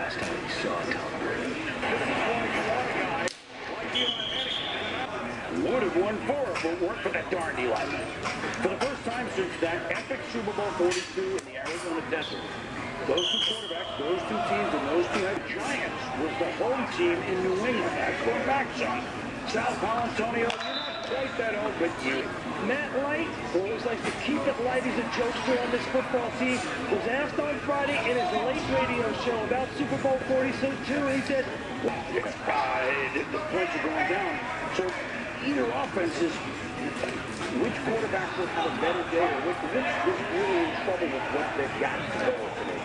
last time you saw Tom Brady. Would have won 4 if it weren't for that darn Eli. For the first time since that epic Super Bowl 42 in the Arizona desert, those two quarterbacks, those two teams, and those two Giants was the home team in New England. That's going back, son. Sal Palantonio, you're not quite that old, but you. Matt Light, who always likes to keep it light, he's a jokester on this football team, was asked on Friday in his late radio show about Super Bowl 42, and he said, the points are going down. So either offenses, which quarterback will have a better day, or which is really in trouble with what they've got going today?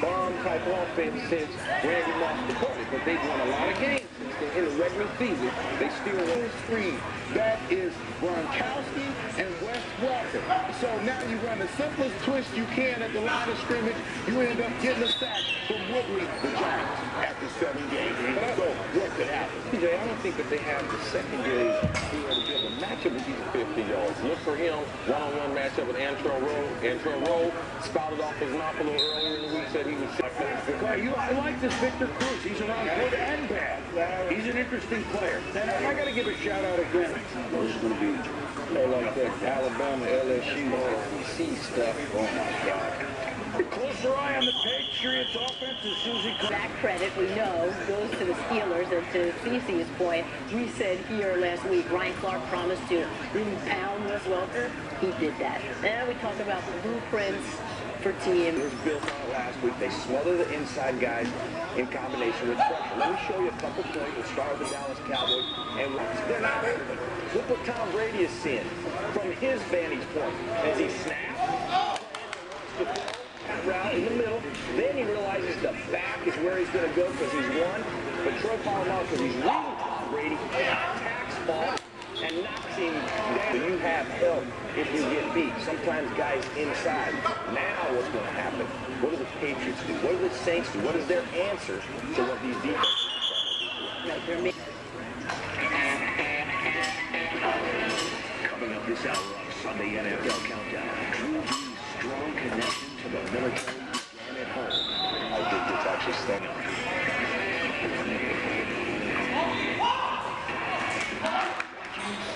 Bomb-type offense since Randy lost the quarter, but they've won a lot of games since they're in the regular season. They still won 3. That is Gronkowski and Wes Welker. So now you run the simplest twist you can at the line of scrimmage. You end up getting a sack from Woodley, the Giants, after 7 games. So what could happen? TJ, I don't think that they have the secondary to be able to build a matchup with these 50-yards. Look for him, one-on-one matchup with Antrell Rowe. Antrell Rowe spouted off his mouth a little earlier in the week, said he was sick. I like this Victor Cruz. He's around good and bad. He's an interesting player. And I got to give a shout-out again. This is going to be Like that Alabama, LSU, SEC stuff. oh my God. A closer eye on the Patriots offense is Susie. That credit, we know, goes to the Steelers. And to Cece's point, we said here last week, Ryan Clark promised to impound Wes Welker. He did that. And we talk about the blueprints for teams. It was built on it last week. They smother the inside guys in combination with pressure. Let me show you a couple plays. We'll start with the Dallas Cowboys. And they're not open. Look what Tom Brady is seeing from his vantage point. As he snaps, route in the middle. Then he realizes the back is where he's going to go because he's won. But Troy Polamalu, because he's reading Tom Brady, attacks ball and knocks him down. You have help if you get beat. Sometimes guys inside. Now what's going to happen? What do the Patriots do? What do the Saints do? What is their answer to what these defenses are? Coming up this hour on Sunday NFL Countdown, Drew Brees' strong connection to the military began at home. I think it's actually staying on.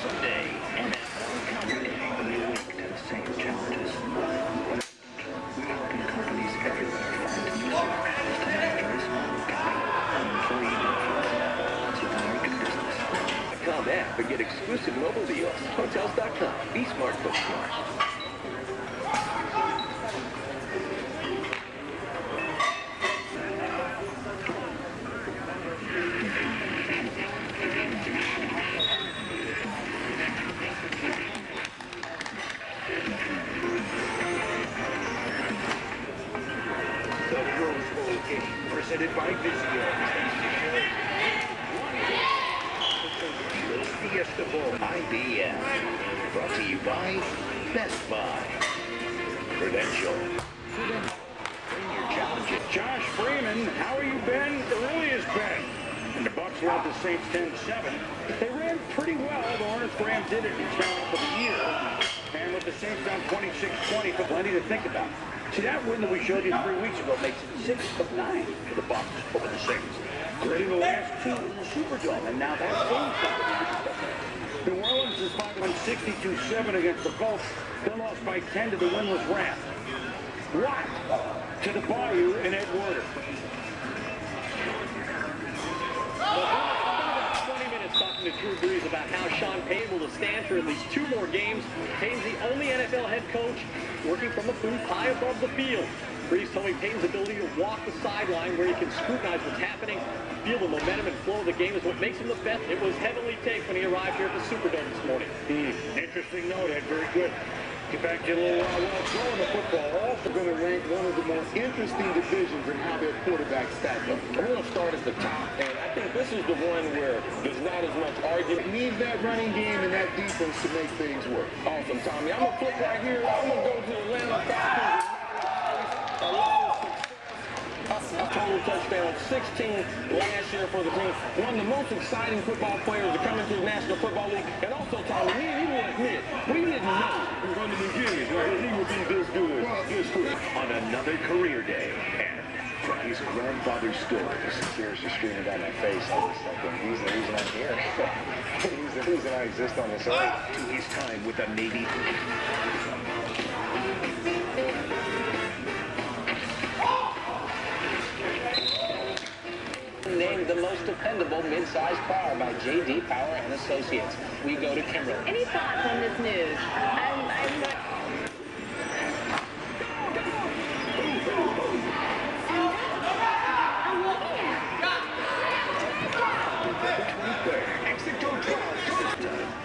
Sunday, NFL Countdown, a new week to the same challenges. Helping companies everywhere find new solutions to managers, guide, employee benefits to American business. Com app and get exclusive mobile deals. Hotels.com. Be smart, book smart. Presented by Vizio. Fiesta Bowl. IBM. Brought to you by Best Buy. Prudential. Bring your challenges. Josh Freeman, how are you, Ben? It really is Ben. And the Bucs led the Saints 10-7. They ran pretty well, although Ernest Graham did it in challenge for the year. And with the Saints down 26-20, for plenty to think about. See, that win that we showed you 3 weeks ago makes it 6 of 9 for the Bucs over the Saints. Including the last 2 in the Superdome, and now that's something. New Orleans is 5-1, 62-7 against the Colts. They lost by 10 to the winless Rams. What? To the Bayou and Ed Werder. 20 minutes talking to Drew Brees about how Sean Payton will stand for at least 2 more games. Payton's the only NFL head coach working from a booth high above the field. Brees told me Payton's ability to walk the sideline where he can scrutinize what's happening, feel the momentum and flow of the game is what makes him the best. It was heavily taped when he arrived here at the Superdome this morning. Interesting note, Ed. Very good. Get back to a little well throwing the football. Also going to rank one of the more interesting divisions in how their quarterbacks stack up. We're going to start at the top, and I think this is the one where there's not as much argument. Needs that running game and that defense to make things work. Awesome, Tommy. I'm going to flip right here. I'm going to go to Atlanta Falcons. A lot of success. A total touchdown, 16 last year for the team. One of the most exciting football players to come into the National Football League. And also, Tommy, he will admit, we didn't know from the beginning he would be this good. On another career day, and from his grandfather's stories. Tears are streaming down my face. I was thinking, he's the reason I'm here. He's the reason I exist on this earth. To his time with the Navy. Named the most dependable mid-sized car by J.D. Power and Associates. We go to Kimberly. Any thoughts on this news? I'm not...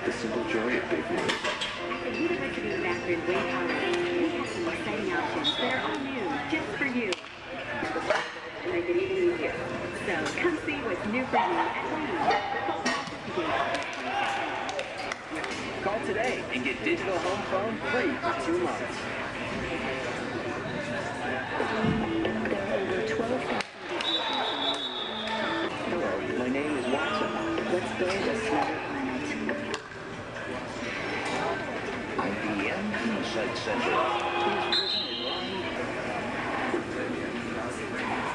The simple joy of big news. At University of Akron Wade Holiday, we have some exciting options that are all new just for you. To make it even easier. So come see what's new for you at Wade. Call today and get digital home phone free for 2 months. There are over 12,000. Hello, my name is Watson. Let's build a smarter planet. IBM Insight Center is presented by...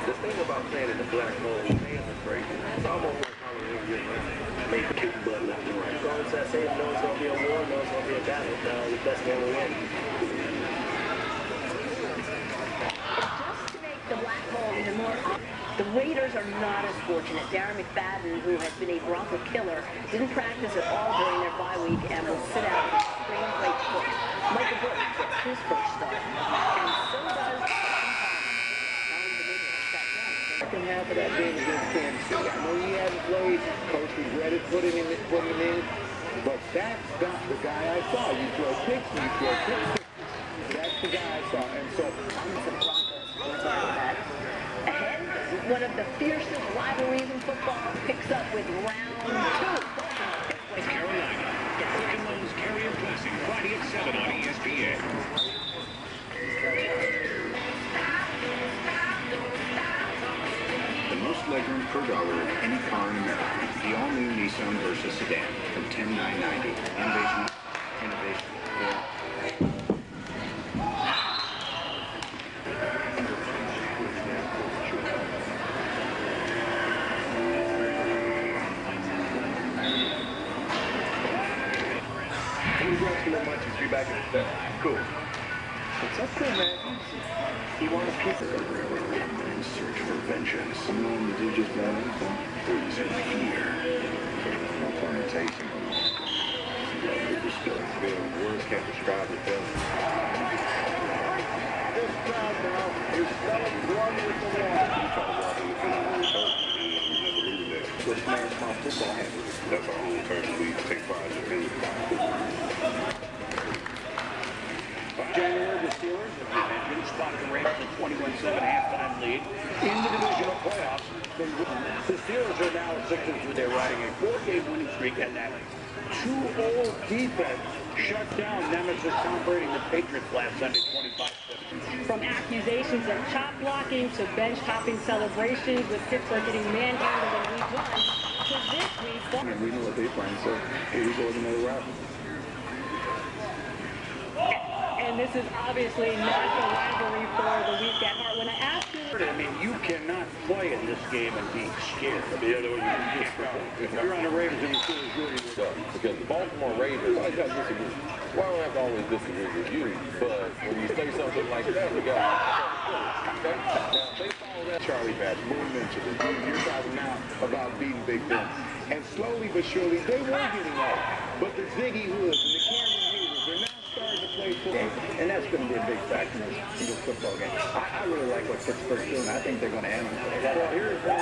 The thing about playing in the black hole, fans are crazy. It's almost like Halloween, you know? Make the kick butt left and right. Going to that saying, no one's going to be a war, no one's going to be a battle. The best man will win. Just to make the black hole even more obvious, the Raiders are not as fortunate. Darren McFadden, who has been a Bronco killer, didn't practice at all during their bye week and will sit out with sprained right foot. Michael Vick gets his first start, and so does Second half of that game against Kansas City. I know he hadn't played. Coach regretted putting him in. But that's not the guy I saw. You throw picks, you throw picks. That's the guy I saw. And so I'm the Broncos. We're talking about ahead. One of the fiercest rivalries in football picks up with round 2. Carolina. The Pokemon's Carrier Classic, Friday at 7 on ESPN. The most legroom per dollar of any car in America. The all-new Nissan Versa sedan from $10,990. Innovation, innovation, yeah. be back in the Cool. What's up there, man? You want a piece of it? In search for vengeance. You know when the dude just got anything? Freeze in fear. No fermentation. Words can't describe it, though. This crowd now is selling one with the wall. This man's my football handle. That's our whole term. We take pride in it. January, the Steelers, as we mentioned, spotted the Raiders with 21-7 halftime lead in the divisional playoffs. The Steelers are now 6-2. They're riding a 4-game winning streak, and that 2-0 defense shut down Nemesis Tom Brady and the Patriots last Sunday, 25-7. From accusations of chop blocking to bench hopping celebrations with Pittsburgh getting manhandled in week 1 to this week. And we know what they're playing, so here we go with another round. And this is obviously not a rivalry for the week at heart. When I asked you... I mean, you cannot play in this game and be scared. If you're on the Ravens and you feel as good as you're done. Because the Baltimore Ravens, I got to disagree. Well, I don't have to always disagree with you, but when you say something like that, you got okay? Now, they follow that. Charlie Batch, Moon mentioned it. You're talking now about beating big things. And slowly but surely, they were getting off. But the Ziggy Hoods and the Cameron Hughes, they're now starting to play football. And that's going to be a big factor in this football game. I really like what Pittsburgh's doing. I think they're going to handle it. Well, here's what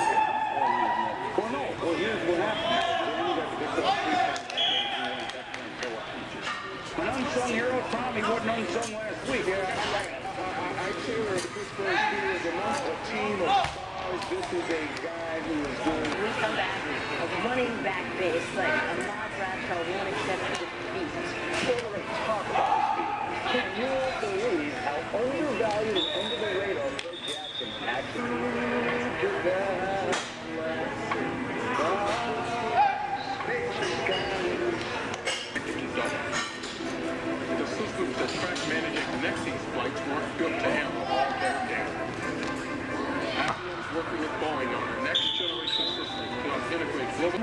An unsung hero, Tommy, wasn't unsung last week. Yeah, I cheer the Pittsburgh Steelers amongst a team of stars. This is a guy who is doing... We come back a running back base like Ahmad Bradshaw won't accept defeat. We're going to talk about speed. Can you believe how undervalued and under the radar Joe Jackson actually The systems that track, manage, and connect these flights weren't built to handle all that data. working with Boeing on our next generation system to integrate global.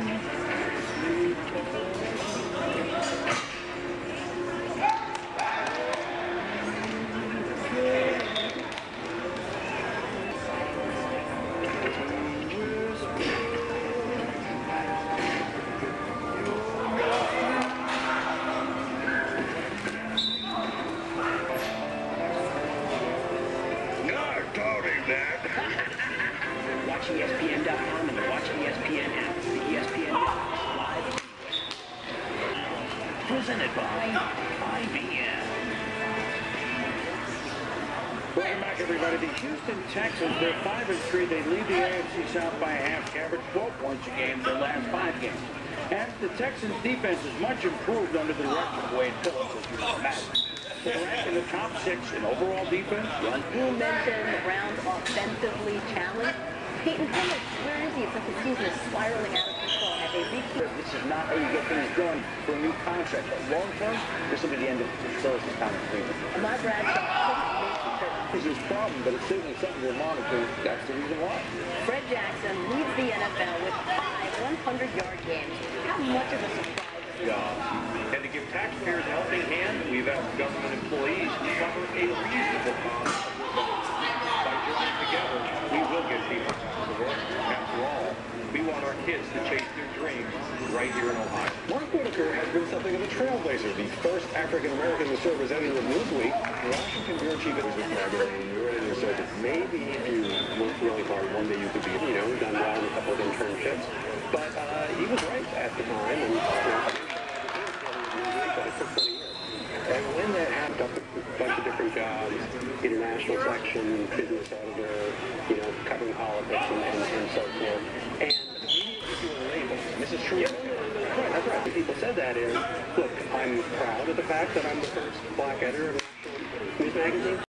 Watch ESPN.com and the Watch ESPN app. The ESPN Live. Presented by IBM. Welcome back, everybody. The Houston Texans, they're 5-3. They lead the AFC South by a half, average 12 points a game in their last 5 games. And the Texans' defense is much improved under the direction of Wade Phillips, as you can imagine. They're ranked in the top 6 in overall defense. You mentioned Browns offensively challenged. Peyton Phillips, where is he? It's like the season is spiraling out of control. Have they reached it? This is not how you get things done for a new contract. But long term, this will be the end of Phillips' time in Cleveland. Ahmad Bradshaw This is his problem, but it's certainly something to monitor. That's the reason why. Fred Jackson leads the NFL with 5 100-yard games. How much of a surprise is this? And to give taxpayers a helping hand, we've asked government employees to cover a reasonable cost. By joining together, we will get people out of work. After all, we want our kids to chase their dreams right here in Ohio. Mark Whitaker has been something of a trailblazer, the first African-American to serve as editor of Newsweek. Washington Bureau Chief was magazine, and you were editor, so that maybe if you worked really hard, one day you could be, done well in a couple of internships. But he was right at the time, and but it took 20 years. And when that happened, up a bunch of different jobs, international section, business editor, covering politics and so forth. And you need to do a label. This is true. That's right. The people said that is, look, I'm proud of the fact that I'm the first black editor of a national news magazine.